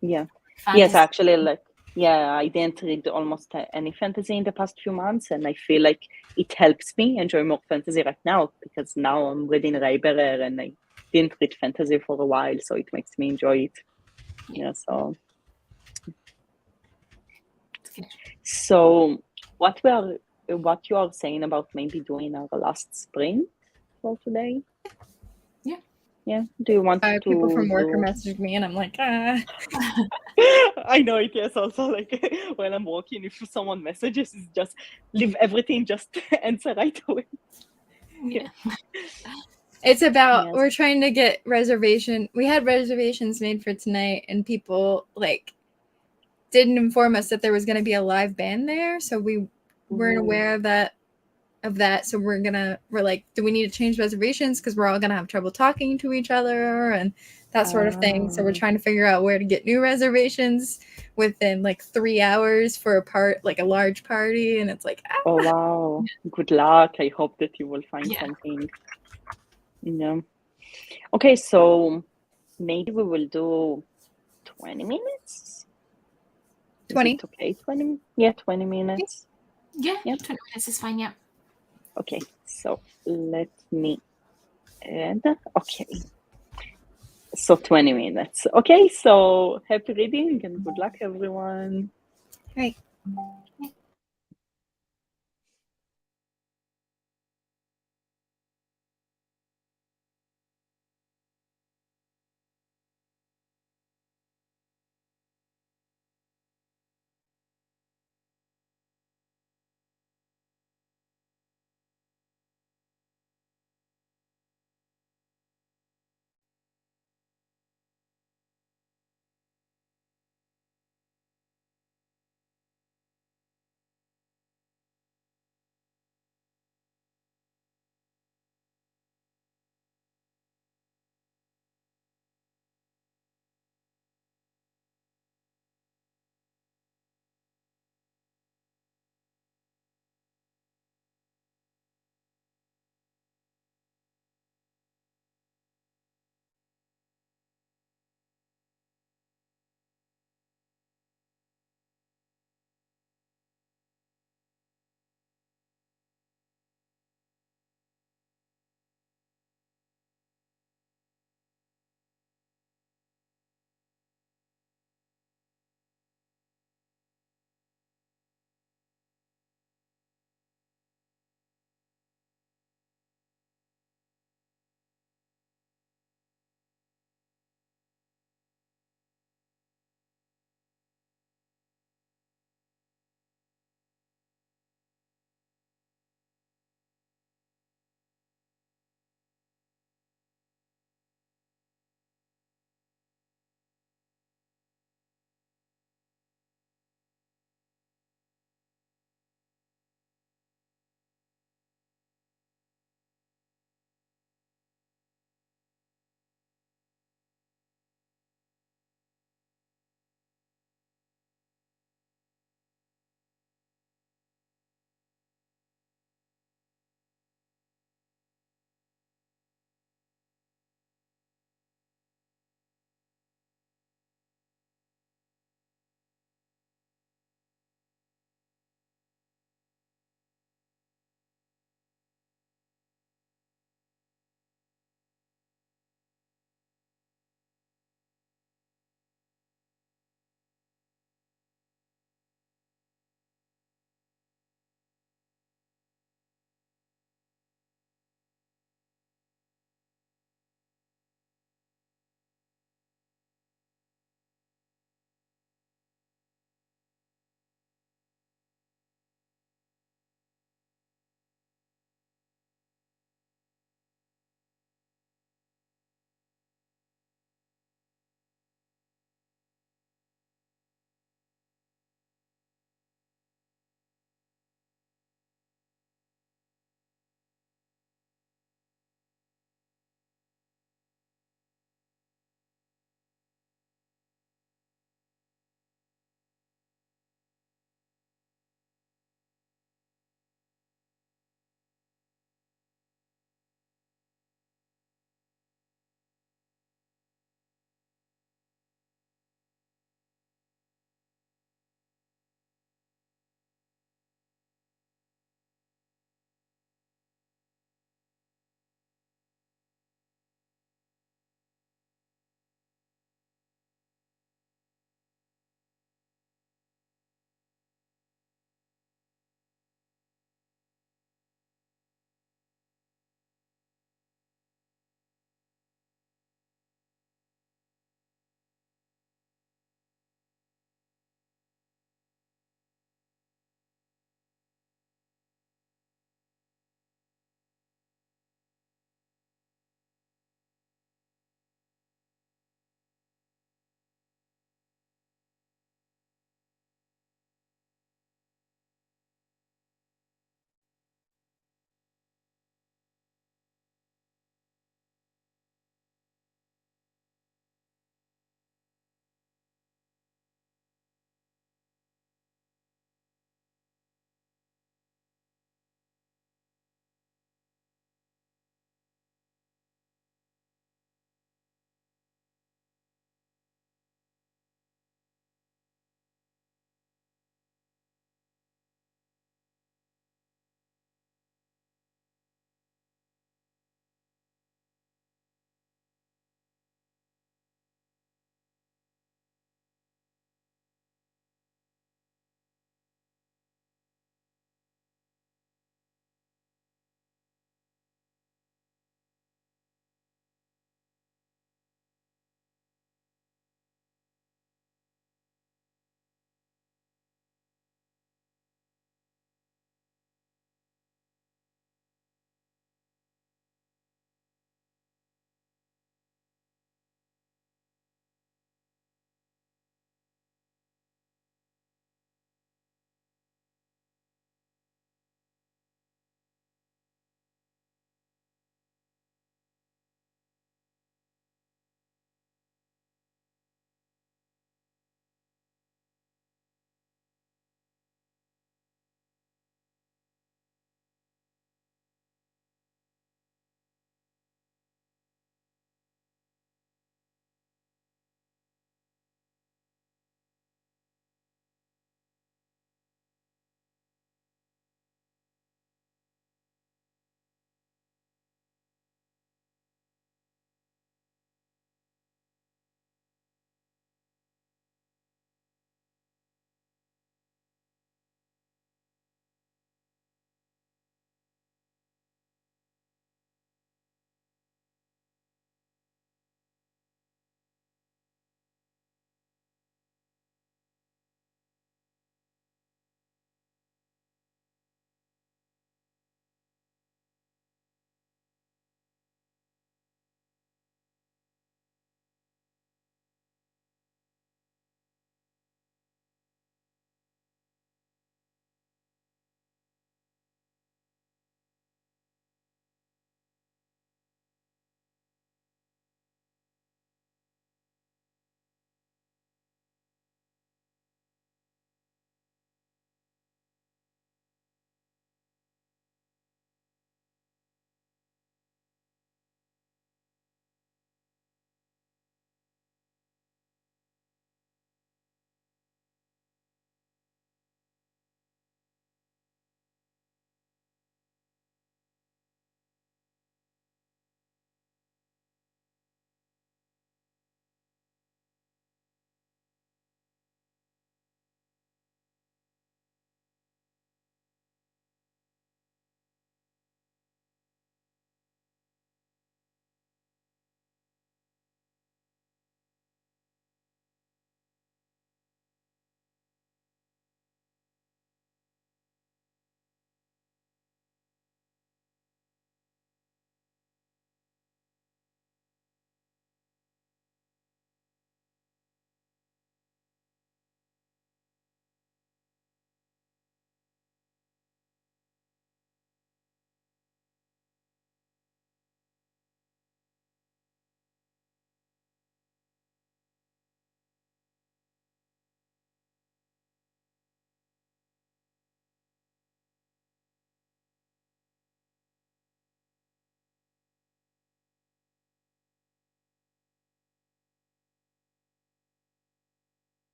Yeah. Fantasy. Yes, actually, like, yeah, I didn't read almost any fantasy in the past few months, and I feel like it helps me enjoy more fantasy right now because now I'm reading Reiberer and I didn't read fantasy for a while, so it makes me enjoy it. Yeah, so. So, what you are saying about maybe doing our last sprint for today? Yeah. Do you want to? People from work are messaging me, and I'm like, ah. I know it. Yes. Also, like when I'm working, if someone messages, it's just leave everything, just answer right away. Yeah. It's about we're trying to get we had reservations made for tonight, and people like didn't inform us that there was going to be a live band there, so we weren't aware of that. So we're like, do we need to change reservations because we're all gonna have trouble talking to each other and that sort of thing. So we're trying to figure out where to get new reservations within like 3 hours for a large party, and it's like, oh wow, good luck. I hope that you will find something. Yeah. Okay, so maybe we will do 20 minutes. 20. Is it okay? 20? Yeah, 20 minutes. Yeah, 20 minutes is fine. Yeah. Okay, so let me add. Okay. So 20 minutes. Okay, so happy reading and good luck, everyone. Right.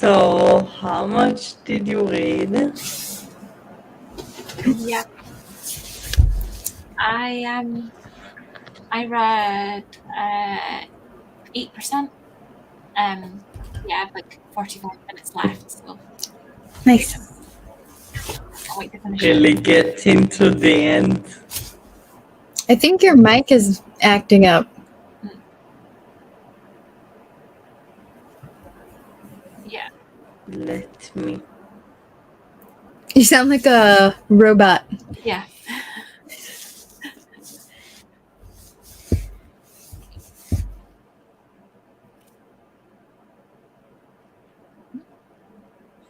So, how much did you read? Yeah. I read 8%. Yeah, I have like 45 minutes left, so Nice. can't wait to finish it. Really get into the end. I think your mic is acting up. Yeah. Let me. You sound like a robot. Yeah.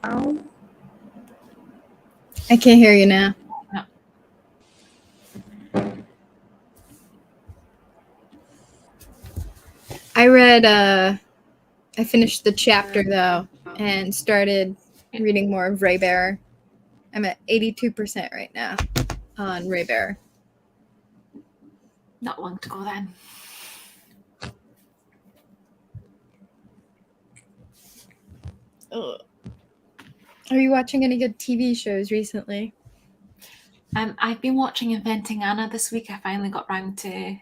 Oh. I can't hear you now. No. I finished the chapter though and started reading more of Ray Bear. I'm at 82% right now on Ray Bear. Not long to go then. Ugh. Are you watching any good TV shows recently? I've been watching Inventing Anna this week. I finally got round to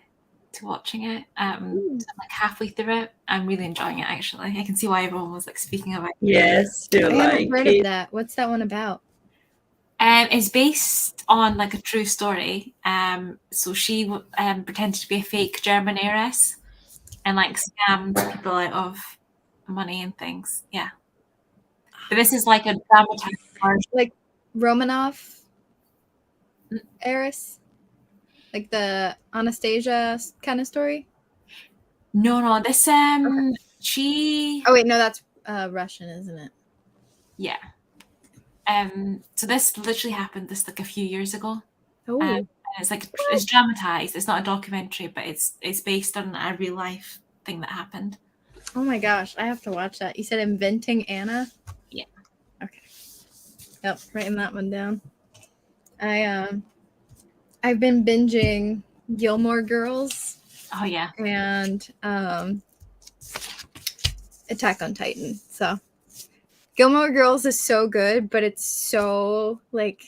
watching it. So I'm like halfway through it. I'm really enjoying it actually. I can see why everyone was like speaking about it. Yes, you I like haven't heard it. of that. What's that one about? It's based on like a true story. So she pretended to be a fake German heiress and like scammed people out of money and things. Yeah. But this is like a dramatized version. Like Romanov heiress? Like the Anastasia kind of story? No, this she Oh wait, no, that's Russian, isn't it? yeah. So this literally happened this like a few years ago. Oh, And it's like it's dramatized. It's not a documentary, but it's based on a real life thing that happened. oh my gosh, I have to watch that. You said Inventing Anna? Yeah. Okay. Yep, writing that one down. I've been binging Gilmore Girls Oh yeah. and Attack on Titan. So Gilmore Girls is so good, but it's so like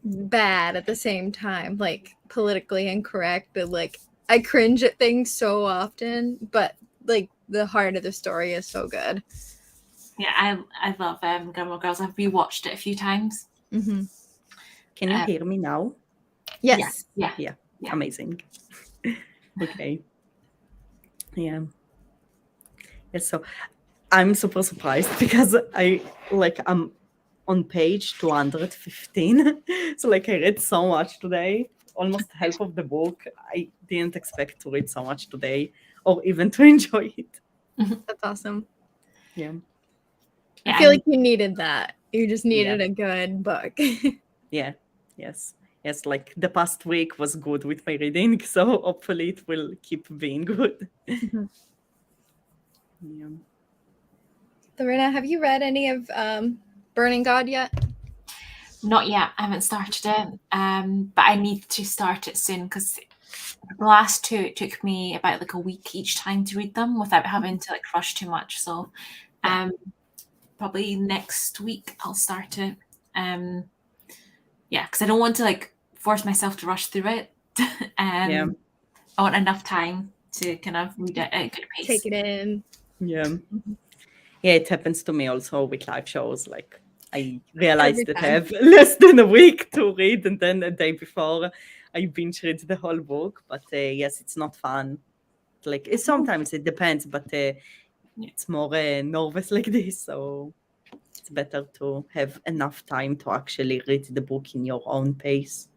bad at the same time, like politically incorrect, but like I cringe at things so often, but like the heart of the story is so good. Yeah, I love Gilmore Girls. I've rewatched it a few times. Mm-hmm. Can you hear me now? Yes. Yeah. Amazing. Okay. Yeah. Yes, so I'm super surprised because I'm on page 215. So like I read so much today, almost half of the book. I didn't expect to read so much today or even to enjoy it. That's awesome. Yeah. I feel like you needed that. You just needed a good book. Yeah. Yes, like the past week was good with my reading, so hopefully it will keep being good. Mhm. Yeah. Lorena, have you read any of Burning God yet? Not yet. I haven't started it. But I need to start it soon because the last two it took me about like a week each time to read them without having to like rush too much. So probably next week I'll start it. Yeah, because I don't want to like force myself to rush through it. I want enough time to kind of read it at a good pace. Take it in. Yeah. Yeah, it happens to me also with live shows. Like I realized that I have less than a week to read, and then a day before I binge read the whole book. But yes, it's not fun. Like sometimes it depends, but it's more nervous like this, so it's better to have enough time to actually read the book in your own pace.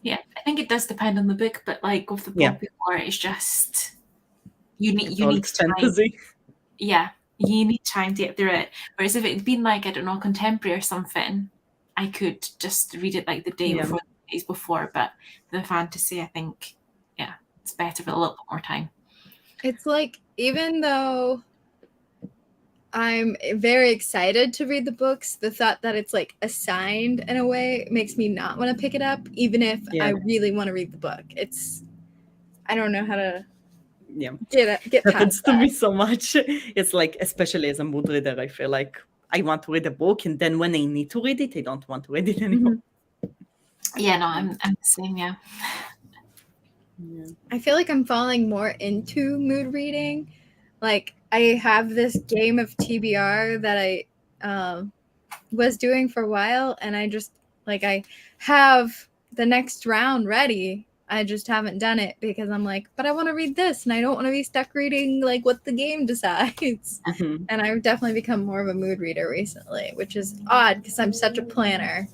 Yeah, I think it does depend on the book, but like with the book before, it's just you need fantasy. Time. Yeah, you need time to get through it. Whereas if it'd been like, I don't know, contemporary or something, I could just read it like the day before, the days before. But the fantasy, I think, it's better with a little bit more time. It's like, even though I'm very excited to read the books, the thought that it's like assigned in a way makes me not want to pick it up, even if I really want to read the book. I don't know how to yeah, Get past happens to that. me so much. It's like, especially as a mood reader, I feel like I want to read a book, and then when I need to read it, I don't want to read it anymore. Yeah, no, I'm the same. Yeah. Yeah. I feel like I'm falling more into mood reading. Like I have this game of TBR that I was doing for a while, and I just like I have the next round ready. I just haven't done it because I'm like, but I want to read this, and I don't want to be stuck reading like what the game decides. Mhm. And I've definitely become more of a mood reader recently, which is odd because I'm such a planner.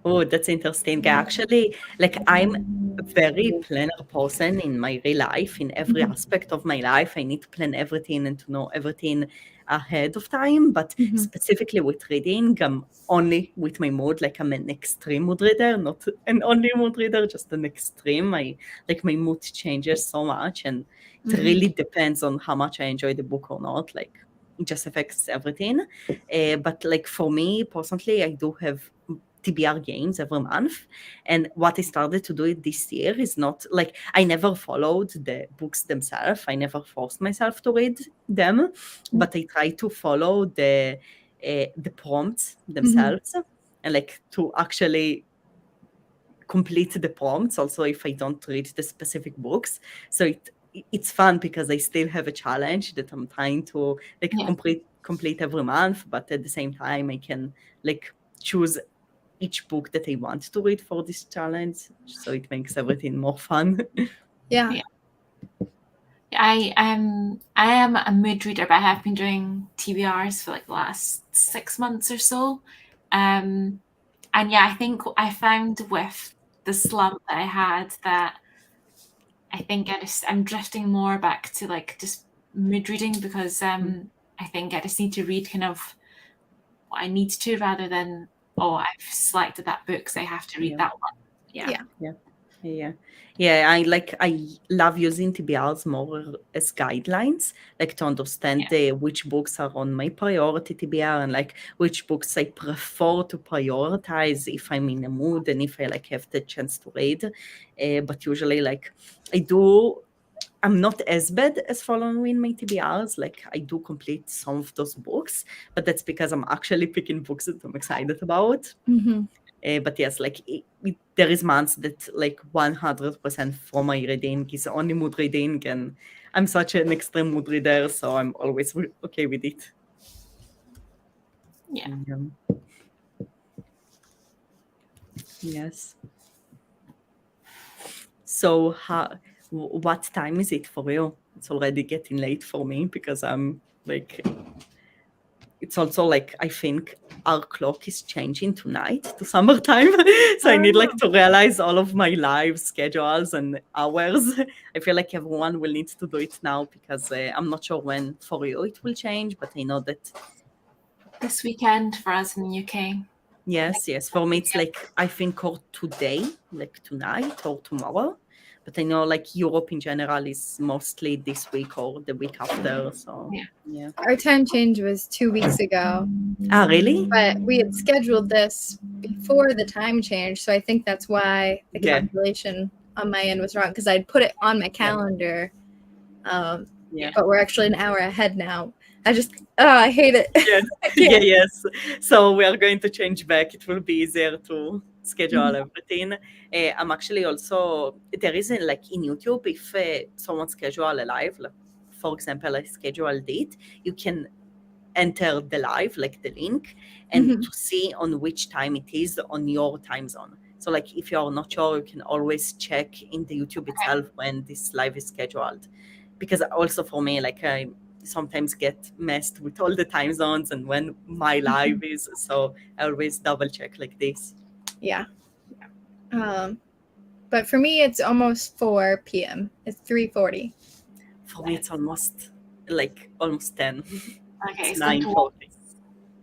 Oh, that's interesting. Actually, like I'm a very planner person in my real life, in every aspect of my life. I need to plan everything and to know everything ahead of time. But specifically with reading, I'm only with my mood. Like I'm an extreme mood reader, not an only mood reader, just an extreme. I like my mood changes so much, and it really depends on how much I enjoy the book or not. Like it just affects everything. But like for me personally, I do have TBR games every month. And what I started to do it this year is not like I never followed the books themselves. I never forced myself to read them, but I try to follow the prompts themselves and like to actually complete the prompts also if I don't read the specific books. So it's fun because I still have a challenge that I'm trying to like complete every month, but at the same time I can like choose each book that I want to read for this challenge, so it makes everything more fun. Yeah. I am a mood reader, but I have been doing TBRs for like the last 6 months or so. And yeah, I think I found with the slump that I had that I think I'm drifting more back to like just mood reading because I think I just need to read kind of what I need to rather than I've selected that book, so I have to read that one. I love using TBRs more as guidelines, like to understand which books are on my priority TBR and like which books I prefer to prioritize if I'm in a mood and if I like have the chance to read. But usually like I'm not as bad as following my TBRs. Like I do complete some of those books, but that's because I'm actually picking books that I'm excited about. But yes, like there is months that like 100% for my reading is only mood reading, and I'm such an extreme mood reader, so I'm always okay with it. Yeah. Yes. So what time is it for you? It's already getting late for me because I'm like, it's also like I think our clock is changing tonight to summertime, so I need like to realize all of my live schedules and hours. I feel like everyone will need to do it now because I'm not sure when for you it will change, but I know that this weekend for us in the UK. Yes. For me, it's like I think or today, like tonight or tomorrow. But I know like Europe in general is mostly this week or the week after. So yeah. Our time change was 2 weeks ago. Ah, really? But we had scheduled this before the time change, so I think that's why the calculation on my end was wrong because I'd put it on my calendar. But we're actually an hour ahead now. I hate it. Yes. So we are going to change back. It will be easier to schedule everything. I'm actually also, there is like in YouTube, if someone schedule a live, like, for example, I scheduled it, you can enter the live, like the link, and to see on which time it is on your time zone. So like if you're not sure, you can always check in the YouTube itself when this live is scheduled. Because also for me, like I sometimes get messed with all the time zones and when my live is, so I always double check like this. Yeah. But for me, it's almost 4 p.m. It's 3:40. For me, it's almost 10. Okay, it's 9:40.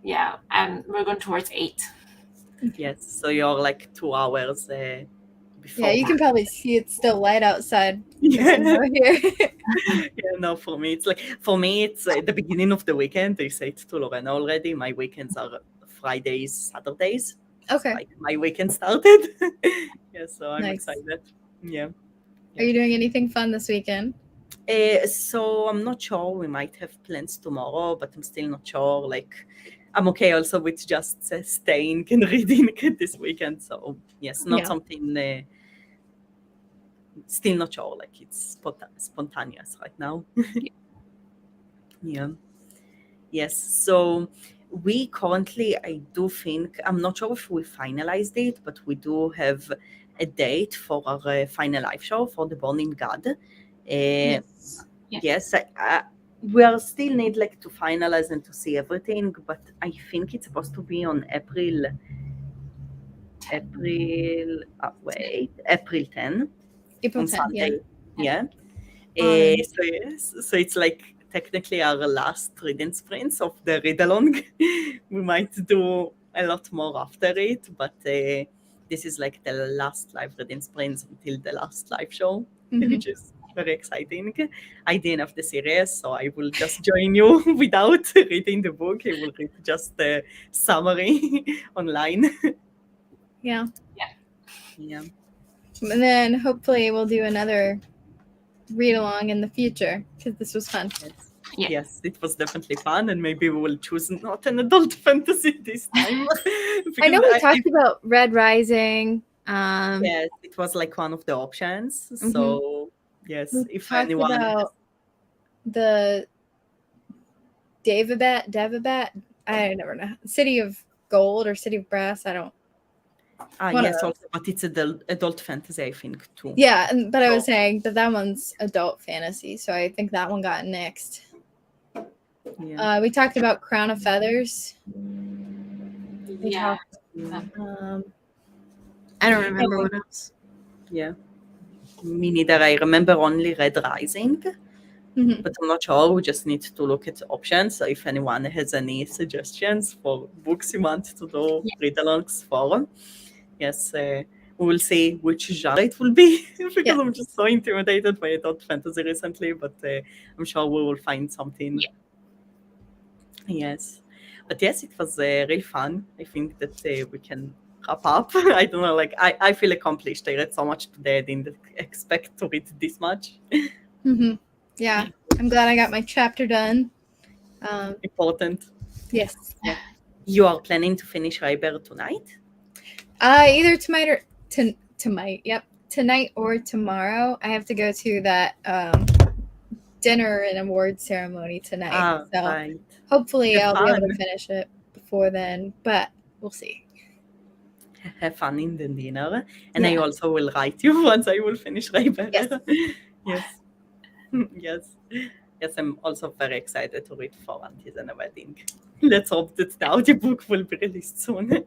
Yeah, and we're going towards 8. Yes, so you're like 2 hours before. Yeah, you can probably see it's still light outside. Yeah. Here. No, for me, it's the beginning of the weekend. I said to Lorena already, my weekends are Fridays, Saturdays. Okay. Like my weekend started. So I'm Nice. excited. Yeah. Are you doing anything fun this weekend? So I'm not sure. We might have plans tomorrow, but I'm still not sure. Like, I'm okay also with just staying and reading this weekend. So yes, not Yeah. something. Still not sure. Like it's spontaneous right now. Yeah. Yes. So we currently, I do think, I'm not sure if we finalized it, but we do have a date for our final live show for the Burning God. Yes. Yes, we are still need like to finalize and to see everything, but I think it's supposed to be on April 10 April on 10th, yeah. Sunday. Yeah. Um, So yes, so it's like technically our last reading sprints of the Readalong. We might do a lot more after it, but this is like the last live reading sprints until the last live show, mhm. which is very exciting. I didn't have the series, so I will just join you without reading the book. I will read just the summary online. Yeah. Yeah. And then hopefully we'll do another read along in the future because this was fun. Yes. Yeah. Yes, it was definitely fun, and maybe we will choose not an adult fantasy this time. I know Because we talked about Red Rising. yes, it was like one of the options. Mhm. So yes, We if talked anyone has, about the Devabat. I never know. City of Gold or City of Brass. I don't. one of yes, those. also, but it's adult fantasy, I think too. Yeah, but I was So- saying that one's adult fantasy, so I think that one got nixed. Yeah. We talked about Crown of Feathers. We Yeah. talked. I don't remember what else. Yeah. Me neither. I remember only Red Rising, Mhm. but I'm not sure. We just need to look at options. So if anyone has any suggestions for books you want to do read-alongs for, yes, we will see which genre it will be because Yeah. I'm just so intimidated by adult fantasy recently, but I'm sure we will find something. Yeah. Yes. But yes, it was really fun. I think that we can wrap up. I don't know, like I feel accomplished. I read so much today. I didn't expect to read this much. Mhm. Yeah, I'm glad I got my chapter done. Important. Yes. You are planning to finish Riber tonight? Either tonight or tonight. Yep, tonight or tomorrow. I have to go to that dinner and award ceremony tonight. So Right. hopefully Have I'll be able fun. to finish it before then, but we'll see. Have fun in the dinner. And I Yeah. also will write you once I will finish Riber. Yes. Yes. Yes. Yes, I'm also very excited to read For Aunties and a Wedding. Let's hope that the audiobook will be released soon.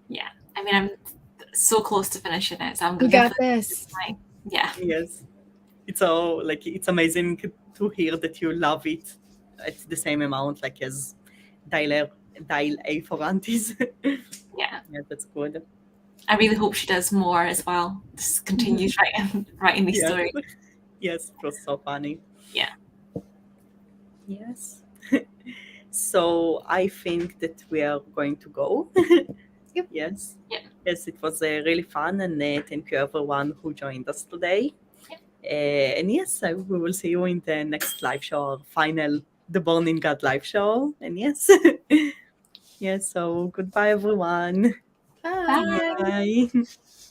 Yeah. I mean, I'm so close to finishing it, so I'm We going got to this. Yeah. Yes. It's all like it's amazing to hear that you love it at the same amount like as Dial A for Aunties. Yeah. Yeah, that's good. I really hope she does more as well. Just continues writing these Yes. stories. Yes, it was so funny. Yeah. Yes. So I think that we are going to go. Yep. Yes. Yeah. Yes, it was really fun, and thank you everyone who joined us today. And yes, we will see you in the next live show, our final The Burning God live show. And yes, yes. So goodbye, everyone. Bye. Bye.